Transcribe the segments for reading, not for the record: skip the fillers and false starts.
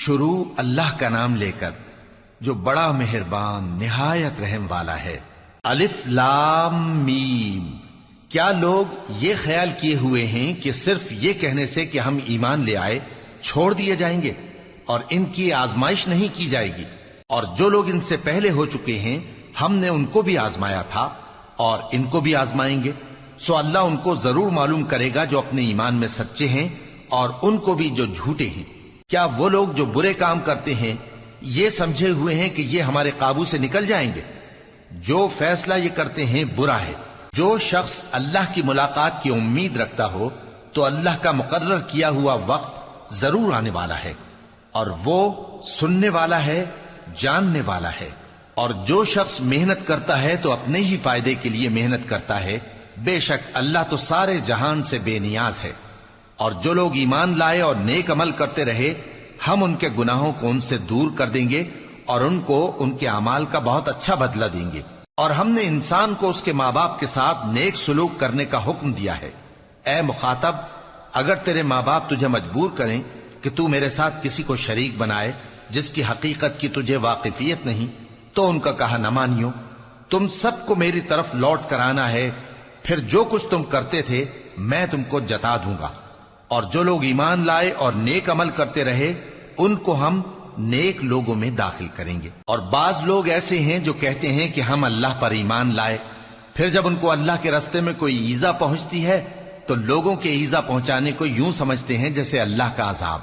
شروع اللہ کا نام لے کر جو بڑا مہربان نہایت رحم والا ہے۔ الف لام میم۔ کیا لوگ یہ خیال کیے ہوئے ہیں کہ صرف یہ کہنے سے کہ ہم ایمان لے آئے چھوڑ دیے جائیں گے اور ان کی آزمائش نہیں کی جائے گی؟ اور جو لوگ ان سے پہلے ہو چکے ہیں ہم نے ان کو بھی آزمایا تھا اور ان کو بھی آزمائیں گے، سو اللہ ان کو ضرور معلوم کرے گا جو اپنے ایمان میں سچے ہیں اور ان کو بھی جو جھوٹے ہیں۔ کیا وہ لوگ جو برے کام کرتے ہیں یہ سمجھے ہوئے ہیں کہ یہ ہمارے قابو سے نکل جائیں گے؟ جو فیصلہ یہ کرتے ہیں برا ہے۔ جو شخص اللہ کی ملاقات کی امید رکھتا ہو تو اللہ کا مقرر کیا ہوا وقت ضرور آنے والا ہے، اور وہ سننے والا ہے، جاننے والا ہے۔ اور جو شخص محنت کرتا ہے تو اپنے ہی فائدے کے لیے محنت کرتا ہے، بے شک اللہ تو سارے جہان سے بے نیاز ہے۔ اور جو لوگ ایمان لائے اور نیک عمل کرتے رہے ہم ان کے گناہوں کو ان سے دور کر دیں گے اور ان کو ان کے اعمال کا بہت اچھا بدلہ دیں گے۔ اور ہم نے انسان کو اس کے ماں باپ کے ساتھ نیک سلوک کرنے کا حکم دیا ہے۔ اے مخاطب، اگر تیرے ماں باپ تجھے مجبور کریں کہ تو میرے ساتھ کسی کو شریک بنائے جس کی حقیقت کی تجھے واقفیت نہیں تو ان کا کہا نہ مانیو۔ تم سب کو میری طرف لوٹ کر آنا ہے، پھر جو کچھ تم کرتے تھے میں تم کو جتا دوں گا۔ اور جو لوگ ایمان لائے اور نیک عمل کرتے رہے ان کو ہم نیک لوگوں میں داخل کریں گے۔ اور بعض لوگ ایسے ہیں جو کہتے ہیں کہ ہم اللہ پر ایمان لائے، پھر جب ان کو اللہ کے راستے میں کوئی ایذا پہنچتی ہے تو لوگوں کے ایذا پہنچانے کو یوں سمجھتے ہیں جیسے اللہ کا عذاب۔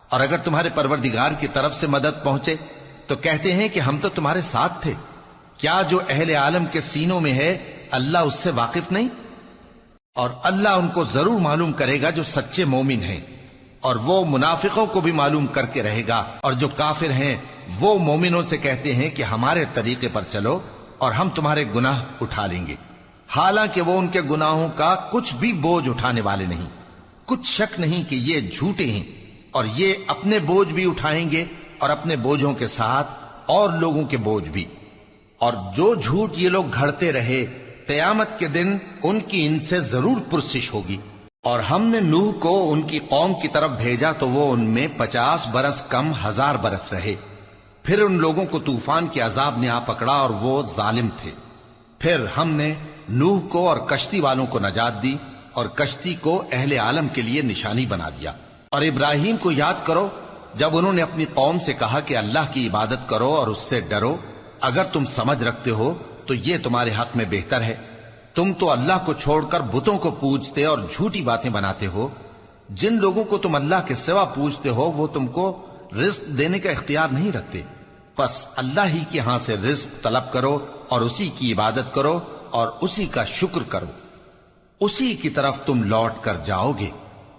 اور اگر تمہارے پروردگار کی طرف سے مدد پہنچے تو کہتے ہیں کہ ہم تو تمہارے ساتھ تھے۔ کیا جو اہل عالم کے سینوں میں ہے اللہ اس سے واقف نہیں؟ اور اللہ ان کو ضرور معلوم کرے گا جو سچے مومن ہیں، اور وہ منافقوں کو بھی معلوم کر کے رہے گا۔ اور جو کافر ہیں وہ مومنوں سے کہتے ہیں کہ ہمارے طریقے پر چلو اور ہم تمہارے گناہ اٹھا لیں گے، حالانکہ وہ ان کے گناہوں کا کچھ بھی بوجھ اٹھانے والے نہیں۔ کچھ شک نہیں کہ یہ جھوٹے ہیں، اور یہ اپنے بوجھ بھی اٹھائیں گے اور اپنے بوجھوں کے ساتھ اور لوگوں کے بوجھ بھی۔ اور جو جھوٹ یہ لوگ گھڑتے رہے قیامت کے دن ان کی ان سے ضرور پرسش ہوگی۔ اور ہم نے نوح کو ان کی قوم کی طرف بھیجا تو وہ ان میں 50 برس کم 1000 برس رہے، پھر ان لوگوں کو طوفان کے عذاب نے آ پکڑا اور وہ ظالم تھے۔ پھر ہم نے نوح کو اور کشتی والوں کو نجات دی اور کشتی کو اہل عالم کے لیے نشانی بنا دیا۔ اور ابراہیم کو یاد کرو جب انہوں نے اپنی قوم سے کہا کہ اللہ کی عبادت کرو اور اس سے ڈرو، اگر تم سمجھ رکھتے ہو تو یہ تمہارے حق میں بہتر ہے۔ تم تو اللہ کو چھوڑ کر بتوں کو پوجتے اور جھوٹی باتیں بناتے ہو۔ جن لوگوں کو تم اللہ کے سوا پوجتے ہو وہ تم کو رزق دینے کا اختیار نہیں رکھتے، پس اللہ ہی کے ہاں سے رزق طلب کرو اور اسی کی عبادت کرو اور اسی کا شکر کرو، اسی کی طرف تم لوٹ کر جاؤ گے۔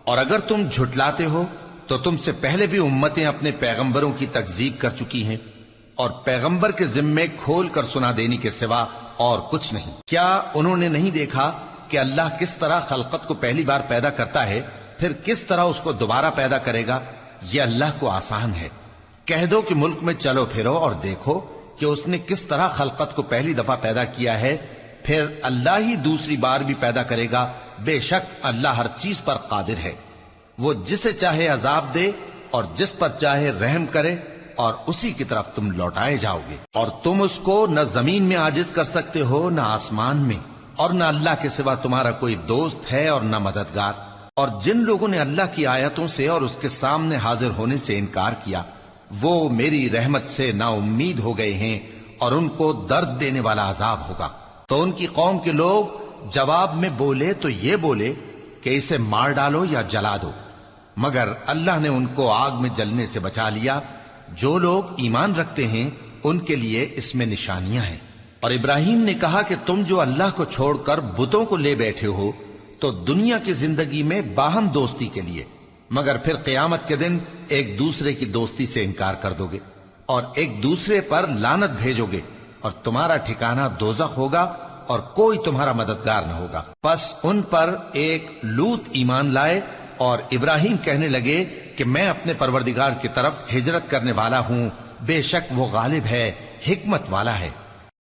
اور اگر تم جھٹلاتے ہو تو تم سے پہلے بھی امتیں اپنے پیغمبروں کی تکذیب کر چکی ہیں، اور پیغمبر کے ذمے کھول کر سنا دینے کے سوا اور کچھ نہیں۔ کیا انہوں نے نہیں دیکھا کہ اللہ کس طرح خلقت کو پہلی بار پیدا کرتا ہے پھر کس طرح اس کو دوبارہ پیدا کرے گا؟ یہ اللہ کو آسان ہے۔ کہہ دو کہ ملک میں چلو پھرو اور دیکھو کہ اس نے کس طرح خلقت کو پہلی دفعہ پیدا کیا ہے، پھر اللہ ہی دوسری بار بھی پیدا کرے گا۔ بے شک اللہ ہر چیز پر قادر ہے۔ وہ جسے چاہے عذاب دے اور جس پر چاہے رحم کرے، اور اسی کی طرف تم لوٹائے جاؤ گے۔ اور تم اس کو نہ زمین میں عاجز کر سکتے ہو نہ آسمان میں، اور نہ اللہ کے سوا تمہارا کوئی دوست ہے اور نہ مددگار۔ اور جن لوگوں نے اللہ کی آیتوں سے اور اس کے سامنے حاضر ہونے سے انکار کیا وہ میری رحمت سے نا امید ہو گئے ہیں، اور ان کو درد دینے والا عذاب ہوگا۔ تو ان کی قوم کے لوگ جواب میں بولے تو یہ بولے کہ اسے مار ڈالو یا جلا دو، مگر اللہ نے ان کو آگ میں جلنے سے بچا لیا۔ جو لوگ ایمان رکھتے ہیں ان کے لیے اس میں نشانیاں ہیں۔ اور ابراہیم نے کہا کہ تم جو اللہ کو چھوڑ کر بتوں کو لے بیٹھے ہو تو دنیا کی زندگی میں باہم دوستی کے لیے، مگر پھر قیامت کے دن ایک دوسرے کی دوستی سے انکار کر دو گے اور ایک دوسرے پر لعنت بھیجو گے، اور تمہارا ٹھکانہ دوزخ ہوگا اور کوئی تمہارا مددگار نہ ہوگا۔ پس ان پر ایک لوط ایمان لائے، اور ابراہیم کہنے لگے کہ میں اپنے پروردگار کی طرف ہجرت کرنے والا ہوں، بے شک وہ غالب ہے، حکمت والا ہے۔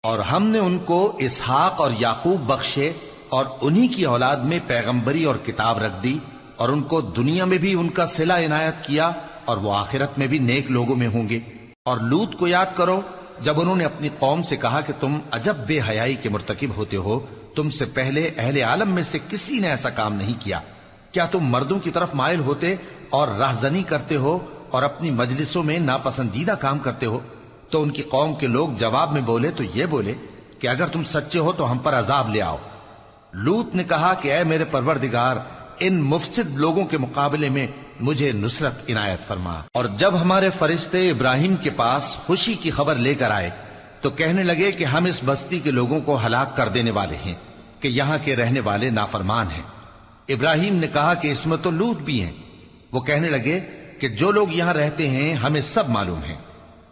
اور ہم نے ان کو اسحاق اور یعقوب بخشے اور انہی کی اولاد میں پیغمبری اور کتاب رکھ دی، اور ان کو دنیا میں بھی ان کا صلہ عنایت کیا اور وہ آخرت میں بھی نیک لوگوں میں ہوں گے۔ اور لوط کو یاد کرو جب انہوں نے اپنی قوم سے کہا کہ تم عجب بے حیائی کے مرتکب ہوتے ہو، تم سے پہلے اہل عالم میں سے کسی نے ایسا کام نہیں کیا، کیا تم مردوں کی طرف مائل ہوتے اور رہزنی کرتے ہو اور اپنی مجلسوں میں ناپسندیدہ کام کرتے ہو؟ تو ان کی قوم کے لوگ جواب میں بولے تو یہ بولے کہ اگر تم سچے ہو تو ہم پر عذاب لے آؤ۔ لوط نے کہا کہ اے میرے پروردگار، ان مفسد لوگوں کے مقابلے میں مجھے نصرت عنایت فرما۔ اور جب ہمارے فرشتے ابراہیم کے پاس خوشی کی خبر لے کر آئے تو کہنے لگے کہ ہم اس بستی کے لوگوں کو ہلاک کر دینے والے ہیں کہ یہاں کے رہنے والے نافرمان ہیں۔ ابراہیم نے کہا کہ اس میں تو لوط بھی ہیں۔ وہ کہنے لگے کہ جو لوگ یہاں رہتے ہیں ہمیں سب معلوم ہیں،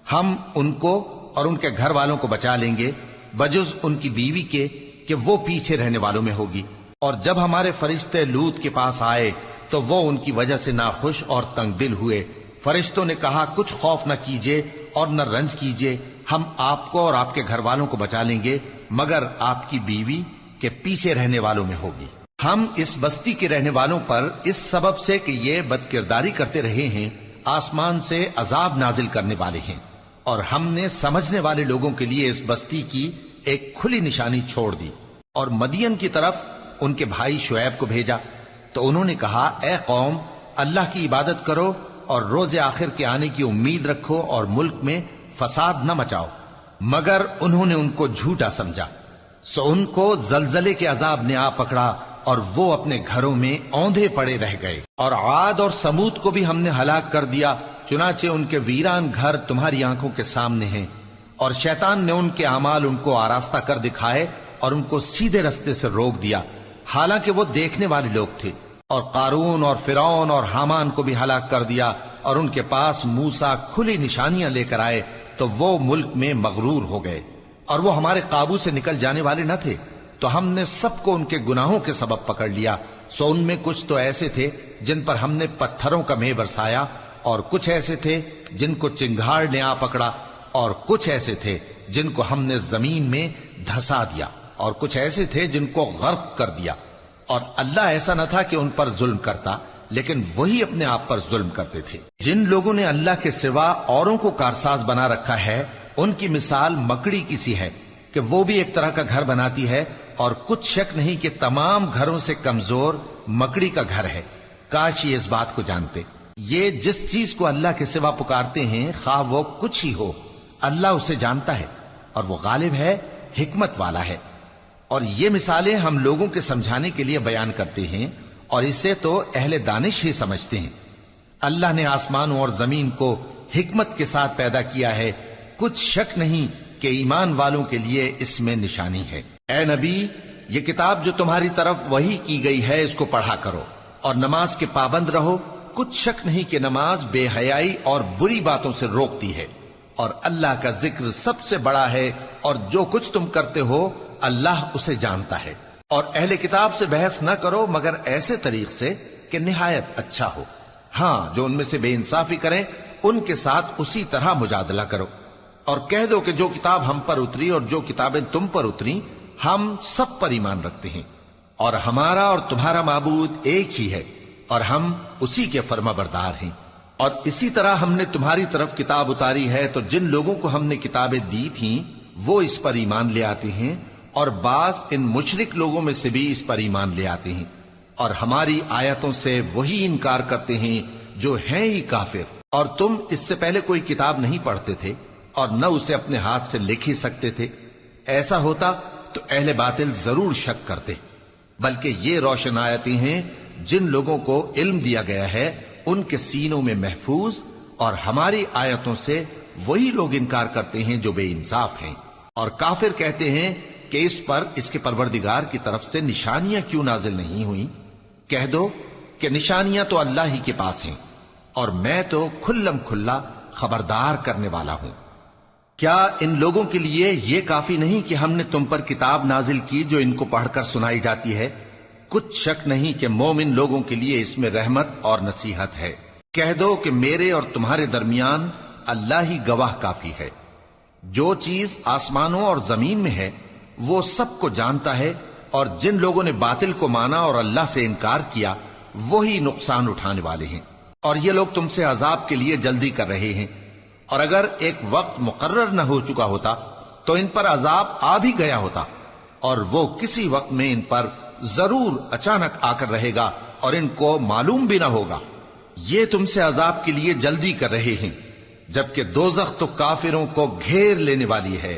ہم ان کو اور ان کے گھر والوں کو بچا لیں گے بجز ان کی بیوی کے کہ وہ پیچھے رہنے والوں میں ہوگی۔ اور جب ہمارے فرشتے لوط کے پاس آئے تو وہ ان کی وجہ سے ناخوش اور تنگ دل ہوئے۔ فرشتوں نے کہا کچھ خوف نہ کیجیے اور نہ رنج کیجیے، ہم آپ کو اور آپ کے گھر والوں کو بچا لیں گے مگر آپ کی بیوی کے پیچھے رہنے والوں میں ہوگی۔ ہم اس بستی کے رہنے والوں پر اس سبب سے کہ یہ بدکرداری کرتے رہے ہیں آسمان سے عذاب نازل کرنے والے ہیں، اور ہم نے سمجھنے والے لوگوں کے لیے اس بستی کی ایک کھلی نشانی چھوڑ دی۔ اور مدین کی طرف ان کے بھائی شعیب کو بھیجا تو انہوں نے کہا اے قوم، اللہ کی عبادت کرو اور روز آخر کے آنے کی امید رکھو اور ملک میں فساد نہ مچاؤ۔ مگر انہوں نے ان کو جھوٹا سمجھا، سو ان کو زلزلے کے عذاب نے آ پکڑا اور وہ اپنے گھروں میں اوندھے پڑے رہ گئے۔ اور عاد اور سمود کو بھی ہم نے ہلاک کر دیا، چنانچہ ان کے ویران گھر تمہاری آنکھوں کے سامنے ہیں، اور شیطان نے ان کے اعمال ان کو آراستہ کر دکھائے اور ان کو سیدھے رستے سے روک دیا، حالانکہ وہ دیکھنے والے لوگ تھے۔ اور قارون اور فرعون اور حامان کو بھی ہلاک کر دیا، اور ان کے پاس موسیٰ کھلی نشانیاں لے کر آئے تو وہ ملک میں مغرور ہو گئے، اور وہ ہمارے قابو سے نکل جانے والے نہ تھے، تو ہم نے سب کو ان کے گناہوں کے سبب پکڑ لیا۔ سو ان میں کچھ تو ایسے تھے جن پر ہم نے پتھروں کا مے برسایا، اور کچھ ایسے تھے جن کو چنگھاڑ نے آ پکڑا، اور کچھ ایسے تھے جن کو ہم نے زمین میں دھسا دیا، اور کچھ ایسے تھے جن کو غرق کر دیا۔ اور اللہ ایسا نہ تھا کہ ان پر ظلم کرتا، لیکن وہی اپنے آپ پر ظلم کرتے تھے۔ جن لوگوں نے اللہ کے سوا اوروں کو کارساز بنا رکھا ہے، ان کی مثال مکڑی کی سی ہے کہ وہ بھی ایک طرح کا گھر بناتی ہے، اور کچھ شک نہیں کہ تمام گھروں سے کمزور مکڑی کا گھر ہے۔ کاش یہ اس بات کو جانتے۔ یہ جس چیز کو اللہ کے سوا پکارتے ہیں خواہ وہ کچھ ہی ہو، اللہ اسے جانتا ہے، اور وہ غالب ہے، حکمت والا ہے۔ اور یہ مثالیں ہم لوگوں کے سمجھانے کے لیے بیان کرتے ہیں، اور اسے تو اہل دانش ہی سمجھتے ہیں۔ اللہ نے آسمانوں اور زمین کو حکمت کے ساتھ پیدا کیا ہے، کچھ شک نہیں کہ ایمان والوں کے لیے اس میں نشانی ہے۔ اے نبی، یہ کتاب جو تمہاری طرف وحی کی گئی ہے اس کو پڑھا کرو، اور نماز کے پابند رہو۔ کچھ شک نہیں کہ نماز بے حیائی اور بری باتوں سے روکتی ہے، اور اللہ کا ذکر سب سے بڑا ہے، اور جو کچھ تم کرتے ہو اللہ اسے جانتا ہے۔ اور اہل کتاب سے بحث نہ کرو مگر ایسے طریق سے کہ نہایت اچھا ہو۔ ہاں، جو ان میں سے بے انصافی کریں ان کے ساتھ اسی طرح مجادلہ کرو، اور کہہ دو کہ جو کتاب ہم پر اتری اور جو کتابیں تم پر اتری ہم سب پر ایمان رکھتے ہیں، اور ہمارا اور تمہارا معبود ایک ہی ہے، اور ہم اسی کے فرما بردار ہیں۔ اور اسی طرح ہم نے تمہاری طرف کتاب اتاری ہے تو جن لوگوں کو ہم نے کتابیں دی تھیں وہ اس پر ایمان لے آتے ہیں، اور بعض ان مشرک لوگوں میں سے بھی اس پر ایمان لے آتے ہیں، اور ہماری آیتوں سے وہی انکار کرتے ہیں جو ہیں ہی کافر۔ اور تم اس سے پہلے کوئی کتاب نہیں پڑھتے تھے اور نہ اسے اپنے ہاتھ سے لکھ ہی سکتے تھے۔ ایسا ہوتا تو اہل باطل ضرور شک کرتے، بلکہ یہ روشن آیتیں ہیں جن لوگوں کو علم دیا گیا ہے ان کے سینوں میں محفوظ، اور ہماری آیتوں سے وہی لوگ انکار کرتے ہیں جو بے انصاف ہیں۔ اور کافر کہتے ہیں کہ اس پر اس کے پروردگار کی طرف سے نشانیاں کیوں نازل نہیں ہوئیں؟ کہہ دو کہ نشانیاں تو اللہ ہی کے پاس ہیں، اور میں تو کھلم کھلا خبردار کرنے والا ہوں۔ کیا ان لوگوں کے لیے یہ کافی نہیں کہ ہم نے تم پر کتاب نازل کی جو ان کو پڑھ کر سنائی جاتی ہے؟ کچھ شک نہیں کہ مومن لوگوں کے لیے اس میں رحمت اور نصیحت ہے۔ کہہ دو کہ میرے اور تمہارے درمیان اللہ ہی گواہ کافی ہے۔ جو چیز آسمانوں اور زمین میں ہے وہ سب کو جانتا ہے، اور جن لوگوں نے باطل کو مانا اور اللہ سے انکار کیا وہی نقصان اٹھانے والے ہیں۔ اور یہ لوگ تم سے عذاب کے لیے جلدی کر رہے ہیں، اور اگر ایک وقت مقرر نہ ہو چکا ہوتا تو ان پر عذاب آ بھی گیا ہوتا، اور وہ کسی وقت میں ان پر ضرور اچانک آ کر رہے گا اور ان کو معلوم بھی نہ ہوگا۔ یہ تم سے عذاب کے لیے جلدی کر رہے ہیں، جبکہ دوزخ تو کافروں کو گھیر لینے والی ہے۔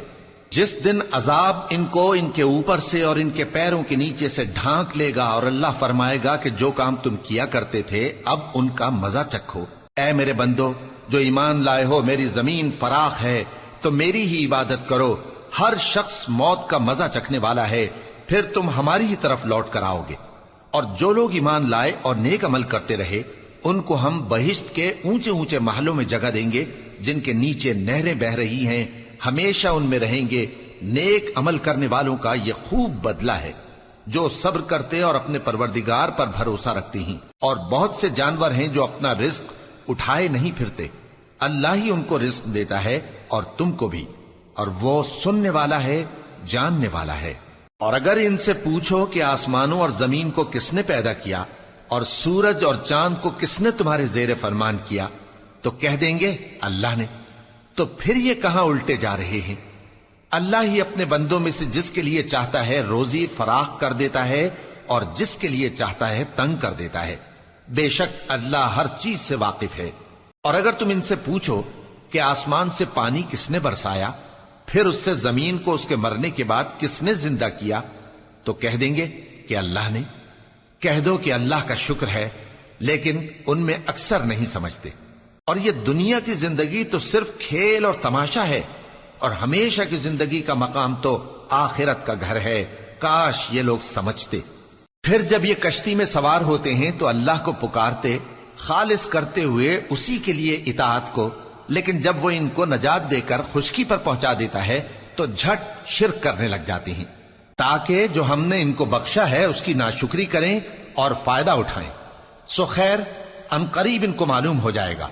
جس دن عذاب ان کو ان کے اوپر سے اور ان کے پیروں کے نیچے سے ڈھانک لے گا، اور اللہ فرمائے گا کہ جو کام تم کیا کرتے تھے اب ان کا مزہ چکھو۔ اے میرے بندو جو ایمان لائے ہو، میری زمین فراخ ہے تو میری ہی عبادت کرو۔ ہر شخص موت کا مزہ چکھنے والا ہے، پھر تم ہماری ہی طرف لوٹ کر آؤ گے۔ اور جو لوگ ایمان لائے اور نیک عمل کرتے رہے، ان کو ہم بہشت کے اونچے اونچے محلوں میں جگہ دیں گے، جن کے نیچے نہریں بہہ رہی ہیں، ہمیشہ ان میں رہیں گے۔ نیک عمل کرنے والوں کا یہ خوب بدلہ ہے، جو صبر کرتے اور اپنے پروردگار پر بھروسہ رکھتے ہیں۔ اور بہت سے جانور ہیں جو اپنا رزق اٹھائے نہیں پھرتے، اللہ ہی ان کو رزق دیتا ہے اور تم کو بھی، اور وہ سننے والا ہے، جاننے والا ہے۔ اور اگر ان سے پوچھو کہ آسمانوں اور زمین کو کس نے پیدا کیا اور سورج اور چاند کو کس نے تمہارے زیر فرمان کیا، تو کہہ دیں گے اللہ نے۔ تو پھر یہ کہاں الٹے جا رہے ہیں؟ اللہ ہی اپنے بندوں میں سے جس کے لیے چاہتا ہے روزی فراخ کر دیتا ہے، اور جس کے لیے چاہتا ہے تنگ کر دیتا ہے۔ بے شک اللہ ہر چیز سے واقف ہے۔ اور اگر تم ان سے پوچھو کہ آسمان سے پانی کس نے برسایا، پھر اس سے زمین کو اس کے مرنے کے بعد کس نے زندہ کیا، تو کہہ دیں گے کہ اللہ نے۔ کہہ دو کہ اللہ کا شکر ہے، لیکن ان میں اکثر نہیں سمجھتے۔ اور یہ دنیا کی زندگی تو صرف کھیل اور تماشا ہے، اور ہمیشہ کی زندگی کا مقام تو آخرت کا گھر ہے۔ کاش یہ لوگ سمجھتے۔ پھر جب یہ کشتی میں سوار ہوتے ہیں تو اللہ کو پکارتے، خالص کرتے ہوئے اسی کے لیے اطاعت کو، لیکن جب وہ ان کو نجات دے کر خشکی پر پہنچا دیتا ہے تو جھٹ شرک کرنے لگ جاتے ہیں، تاکہ جو ہم نے ان کو بخشا ہے اس کی ناشکری کریں اور فائدہ اٹھائیں۔ سو خیر ان قریب ان کو معلوم ہو جائے گا۔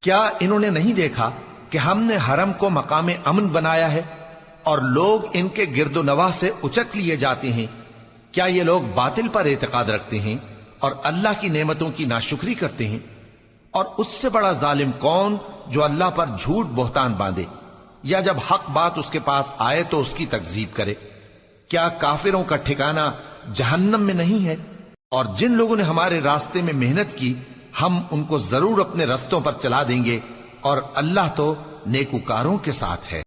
کیا انہوں نے نہیں دیکھا کہ ہم نے حرم کو مقام امن بنایا ہے، اور لوگ ان کے گرد و نواح سے اچک لیے جاتے ہیں؟ کیا یہ لوگ باطل پر اعتقاد رکھتے ہیں اور اللہ کی نعمتوں کی ناشکری کرتے ہیں؟ اور اس سے بڑا ظالم کون جو اللہ پر جھوٹ بہتان باندھے، یا جب حق بات اس کے پاس آئے تو اس کی تکذیب کرے؟ کیا کافروں کا ٹھکانہ جہنم میں نہیں ہے؟ اور جن لوگوں نے ہمارے راستے میں محنت کی، ہم ان کو ضرور اپنے رستوں پر چلا دیں گے، اور اللہ تو نیکوکاروں کے ساتھ ہے۔